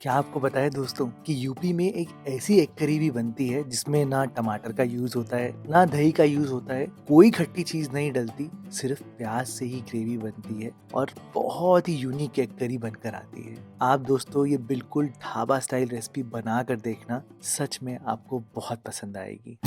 क्या आपको पता है दोस्तों कि यूपी में एक ऐसी एग करी भी बनती है जिसमें ना टमाटर का यूज होता है ना दही का यूज होता है, कोई खट्टी चीज नहीं डलती, सिर्फ प्याज से ही ग्रेवी बनती है और बहुत ही यूनिक एग करी बनकर आती है। आप दोस्तों ये बिल्कुल ढाबा स्टाइल रेसिपी बना कर देखना, सच में आपको बहुत पसंद आएगी।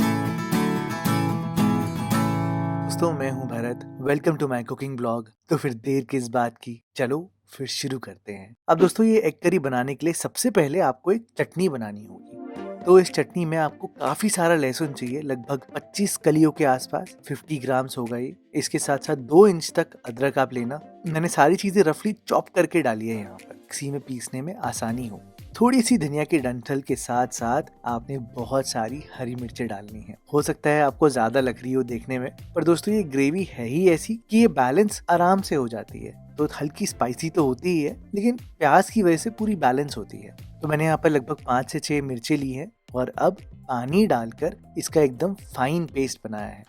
दोस्तों मैं हूं Bharat, welcome to my cooking blog. तो फिर देर किस बात की, चलो फिर शुरू करते हैं। अब दोस्तों ये एग करी बनाने के लिए सबसे पहले आपको एक चटनी बनानी होगी। तो इस चटनी में आपको काफी सारा लहसुन चाहिए, लगभग 25 कलियों के आसपास, 50 ग्राम्स होगा ये। इसके साथ साथ 2 इंच तक अदरक आप लेना। मैंने सारी चीजें रफली चॉप करके डाली है यहाँ पर, मिक्सी में पीसने में आसानी हो। थोड़ी सी धनिया के डंठल के साथ साथ आपने बहुत सारी हरी मिर्चें डालनी है। हो सकता है आपको ज्यादा लग रही हो देखने में, पर दोस्तों ये ग्रेवी है ही ऐसी कि ये बैलेंस आराम से हो जाती है। तो हल्की स्पाइसी तो होती ही है, लेकिन प्याज की वजह से पूरी बैलेंस होती है। तो मैंने यहाँ पर लगभग 5 से 6 मिर्चें ली हैं और अब पानी डालकर इसका एकदम फाइन पेस्ट बनाया है।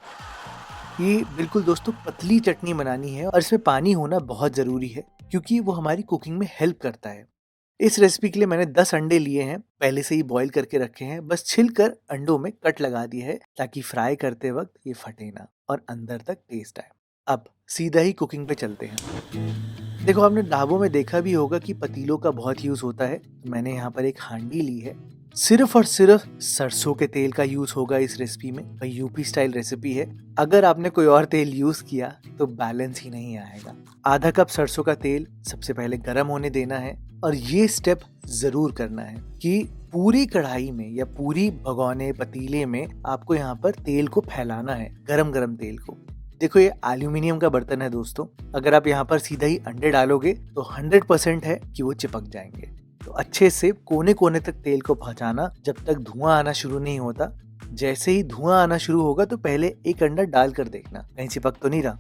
ये बिल्कुल दोस्तों पतली चटनी बनानी है और इसमें पानी होना बहुत जरूरी है, क्योंकि वो हमारी कुकिंग में हेल्प करता है। इस रेसिपी के लिए मैंने 10 अंडे लिए हैं, पहले से ही बॉईल करके रखे हैं। बस छिलकर अंडों में कट लगा दिया है ताकि फ्राई करते वक्त ये फटे ना और अंदर तक टेस्ट आए। अब सीधा ही कुकिंग पे चलते हैं। देखो, आपने ढाबों में देखा भी होगा कि पतीलों का बहुत यूज होता है। मैंने यहाँ पर एक हांडी ली है। सिर्फ और सिर्फ सरसों के तेल का यूज होगा इस रेसिपी में। भाई यूपी स्टाइल रेसिपी है, अगर आपने कोई और तेल यूज किया तो बैलेंस ही नहीं आएगा। आधा कप सरसों का तेल सबसे पहले गर्म होने देना है और ये स्टेप जरूर करना है कि पूरी कढ़ाई में या पूरी भगोने पतीले में आपको यहाँ पर तेल को फैलाना है, गरम गरम तेल को। देखो ये एल्यूमिनियम का बर्तन है दोस्तों, अगर आप यहाँ पर सीधा ही अंडे डालोगे तो 100% है कि वो चिपक जाएंगे। तो अच्छे से कोने कोने तक तेल को पहुंचाना जब तक धुआं आना शुरू नहीं होता। जैसे ही धुआं आना शुरू होगा तो पहले एक अंडा डालकर देखना कहीं चिपक तो नहीं रहा,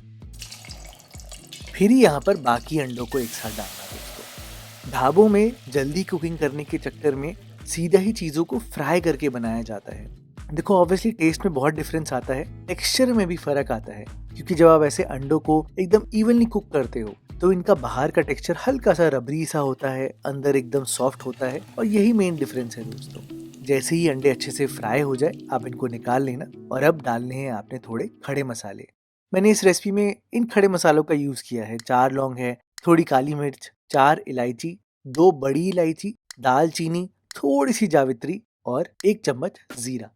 फिर ही यहाँ पर बाकी अंडों को एक साथ डालना दोस्तों। ढाबों में जल्दी कुकिंग करने के चक्कर में सीधा ही चीजों को फ्राई करके बनाया जाता है। देखो ऑब्वियसली टेस्ट में बहुत डिफरेंस आता है, टेक्सचर में भी फर्क आता है, क्योंकि जब आप ऐसे अंडों को एकदम इवनली कुक करते हो तो इनका बाहर का टेक्सचर हल्का सा रबरी सा होता है, अंदर एकदम सॉफ्ट होता है, और यही मेन डिफरेंस है दोस्तों। जैसे ही अंडे अच्छे से फ्राई हो जाए आप इनको निकाल लेना और अब डालने हैं आपने थोड़े खड़े मसाले। मैंने इस रेसिपी में इन खड़े मसालों का यूज किया है। 4 लौंग है, थोड़ी काली मिर्च, 4 इलायची, 2 बड़ी इलायची, दालचीनी, थोड़ी सी जावित्री और 1 चम्मच जीरा।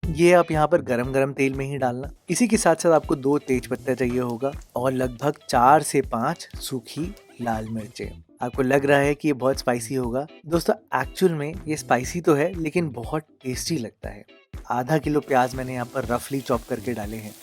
ये आप यहाँ पर गरम गरम तेल में ही डालना। इसी के साथ साथ आपको 2 तेज पत्ते चाहिए होगा और लगभग 4 से 5 सूखी लाल मिर्चें। आपको लग रहा है कि ये बहुत स्पाइसी होगा दोस्तों, एक्चुअल में ये स्पाइसी तो है लेकिन बहुत टेस्टी लगता है। आधा किलो प्याज मैंने यहाँ पर रफली चॉप करके डाले हैं,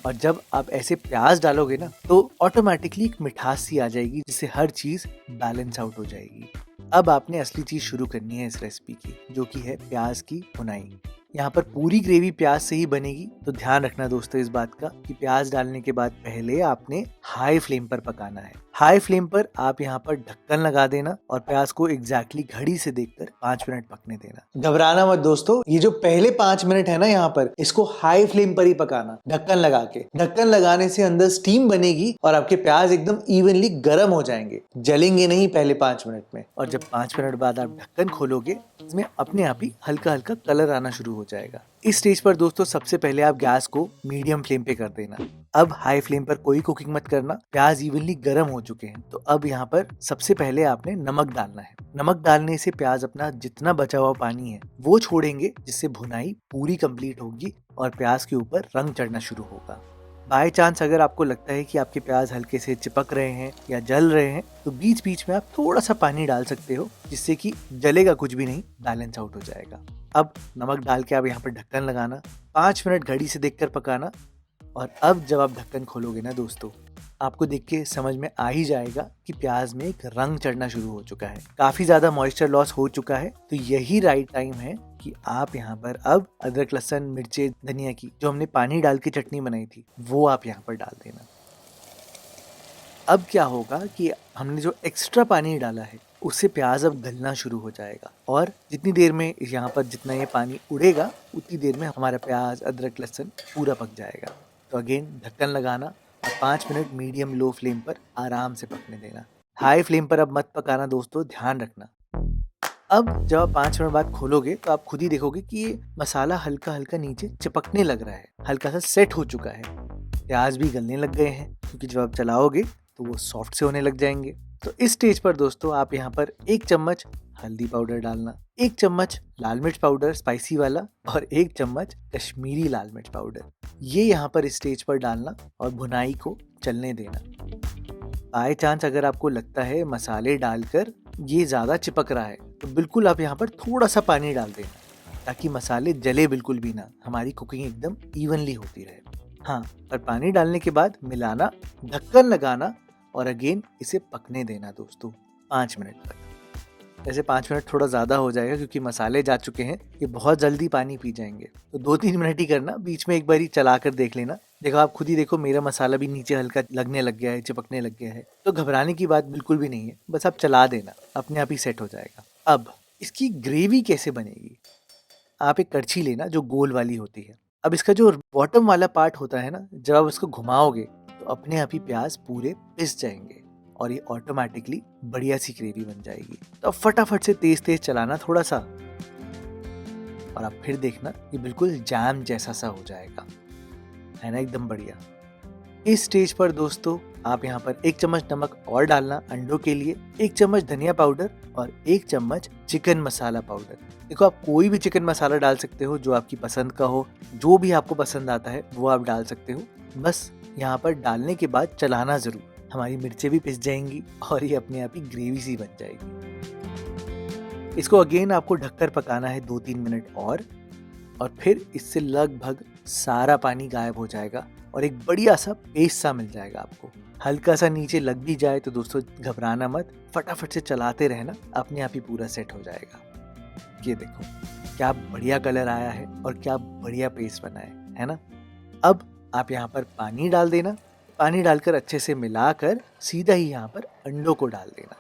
और जब आप ऐसे प्याज डालोगे ना तो ऑटोमेटिकली एक मिठास सी आ जाएगी, जिससे हर चीज बैलेंस आउट हो जाएगी। अब आपने असली चीज शुरू करनी है इस रेसिपी की, जो कि है प्याज की भुनाई। यहाँ पर पूरी ग्रेवी प्याज से ही बनेगी, तो ध्यान रखना दोस्तों इस बात का कि प्याज डालने के बाद पहले आपने हाई फ्लेम पर पकाना है। हाई फ्लेम पर आप यहाँ पर ढक्कन लगा देना और प्याज को एग्जैक्टली घड़ी से देखकर 5 मिनट पकने देना। घबराना मत दोस्तों, ये जो पहले 5 मिनट है ना यहाँ पर, इसको हाई फ्लेम पर ही पकाना ढक्कन लगा के। ढक्कन लगाने से अंदर स्टीम बनेगी और आपके प्याज एकदम इवनली गर्म हो जाएंगे, जलेंगे नहीं पहले 5 मिनट में। और जब 5 मिनट बाद आप ढक्कन खोलोगे, इसमें अपने आप ही हल्का हल्का कलर आना शुरू हो जाएगा। इस स्टेज पर दोस्तों सबसे पहले आप गैस को मीडियम फ्लेम पे कर देना। अब हाई फ्लेम पर कोई कुकिंग मत करना, प्याज इवनली गर्म हो चुके हैं। तो अब यहाँ पर सबसे पहले आपने नमक डालना है। नमक डालने से प्याज अपना जितना बचा हुआ पानी है वो छोड़ेंगे, जिससे भुनाई पूरी कंप्लीट होगी और प्याज के ऊपर रंग चढ़ना शुरू होगा। बाय चांस अगर आपको लगता है कि आपके प्याज हल्के से चिपक रहे हैं या जल रहे हैं, तो बीच बीच में आप थोड़ा सा पानी डाल सकते हो, जिससे कि जलेगा कुछ भी नहीं, बैलेंस आउट हो जाएगा। अब नमक डाल के आप यहाँ पर ढक्कन लगाना, 5 मिनट घड़ी से देखकर पकाना। और अब जब आप ढक्कन खोलोगे ना दोस्तों, आपको देख के समझ में आ ही जाएगा कि प्याज में एक रंग चढ़ना शुरू हो चुका है, काफी ज्यादा मॉइस्चर लॉस हो चुका है। तो यही राइट टाइम है कि आप यहाँ पर अब अदरक, लहसुन, मिर्चे, धनिया की जो हमने पानी डाल के चटनी बनाई थी वो आप यहाँ पर डाल देना। अब क्या होगा कि हमने जो एक्स्ट्रा पानी डाला है उससे प्याज अब गलना शुरू हो जाएगा, और जितनी देर में यहाँ पर जितना ये पानी उड़ेगा उतनी देर में हमारा प्याज, अदरक, लहसुन पूरा पक जाएगा। तो अगेन ढक्कन लगाना और 5 मिनट मीडियम लो फ्लेम पर आराम से पकने देना। हाई फ्लेम पर अब मत पकाना दोस्तों, ध्यान रखना। अब जब आप 5 मिनट बाद खोलोगे तो आप खुद ही देखोगे कि ये मसाला हल्का हल्का नीचे चिपकने लग रहा है, हल्का सा सेट हो चुका है। प्याज भी गलने लग गए हैं, क्योंकि जब आप चलाओगे तो वो सॉफ्ट से होने लग जाएंगे। तो इस स्टेज पर दोस्तों आप यहाँ पर 1 चम्मच हल्दी पाउडर डालना, 1 चम्मच लाल मिर्च पाउडर स्पाइसी वाला और 1 चम्मच कश्मीरी लाल मिर्च पाउडर, ये यहाँ पर इस स्टेज पर डालना और भुनाई को चलने देना। बाय चांस अगर आपको लगता है मसाले डालकर ये ज़्यादा चिपक रहा है तो बिल्कुल आप यहाँ पर थोड़ा सा पानी डाल देना, ताकि मसाले जले बिल्कुल भी ना, हमारी कुकिंग एकदम इवनली होती रहे। हाँ, और पानी डालने के बाद मिलाना, ढक्कन लगाना और अगेन इसे पकने देना दोस्तों 5 मिनट तक। वैसे 5 मिनट थोड़ा ज़्यादा हो जाएगा क्योंकि मसाले जा चुके हैं, ये बहुत जल्दी पानी पी जाएंगे। तो 2-3 मिनट ही करना, बीच में एक बार ही चला कर देख लेना। देखो आप खुद ही देखो, मेरा मसाला भी नीचे हल्का लगने लग गया है, चिपकने लग गया है। तो घबराने की बात बिल्कुल भी नहीं है, बस आप चला देना, अपने आप ही सेट हो जाएगा। अब इसकी ग्रेवी कैसे बनेगी? आप एक कड़छी लेना जो गोल वाली होती है। अब इसका जो बॉटम वाला पार्ट होता है ना, जब आप उसको घुमाओगे तो अपने आप ही प्याज पूरे पिस जाएंगे और ये ऑटोमेटिकली बढ़िया सी ग्रेवी बन जाएगी। तो अब फटाफट से तेज तेज चलाना थोड़ा सा, और आप फिर देखना ये बिल्कुल जैम जैसा सा हो जाएगा, है ना, एकदम बढ़िया। इस स्टेज पर दोस्तों आप यहाँ पर 1 चम्मच नमक और डालना अंडों के लिए, 1 चम्मच धनिया पाउडर और 1 चम्मच चिकन मसाला पाउडर। देखो आप कोई भी चिकन मसाला डाल सकते हो जो आपकी पसंद का हो, जो भी आपको पसंद आता है वो आप डाल सकते हो। बस यहाँ पर डालने के बाद चलाना जरूर, हमारी मिर्चें भी पिस जाएंगी और ये अपने आप ही ग्रेवी सी बन जाएगी। इसको अगेन आपको ढककर पकाना है 2-3 मिनट और फिर इससे लगभग सारा पानी गायब हो जाएगा और एक बढ़िया सा पेस्ट सा मिल जाएगा आपको। हल्का सा नीचे लग भी जाए तो दोस्तों घबराना मत, फटाफट से चलाते रहना, अपने आप ही पूरा सेट हो जाएगा। ये देखो क्या बढ़िया कलर आया है और क्या बढ़िया पेस्ट बना है ना। अब आप यहाँ पर पानी डाल देना, पानी डालकर अच्छे से मिलाकर सीधा ही यहाँ पर अंडों को डाल देना।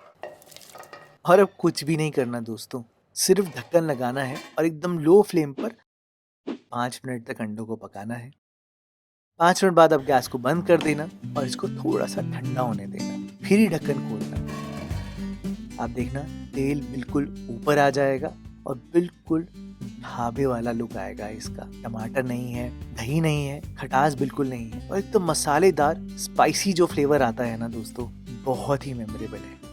और अब कुछ भी नहीं करना दोस्तों, सिर्फ ढक्कन लगाना है और एकदम लो फ्लेम पर 5 मिनट तक अंडों को पकाना है। 5 मिनट बाद अब गैस को बंद कर देना और इसको थोड़ा सा ठंडा होने देना, फिर ही ढक्कन खोलना। आप देखना तेल बिल्कुल ऊपर आ जाएगा और बिल्कुल ढाबे वाला लुक आएगा इसका। टमाटर नहीं है, दही नहीं है, खटास बिल्कुल नहीं है और एकदम मसालेदार स्पाइसी जो फ्लेवर आता है ना दोस्तों, बहुत ही मेमोरेबल है।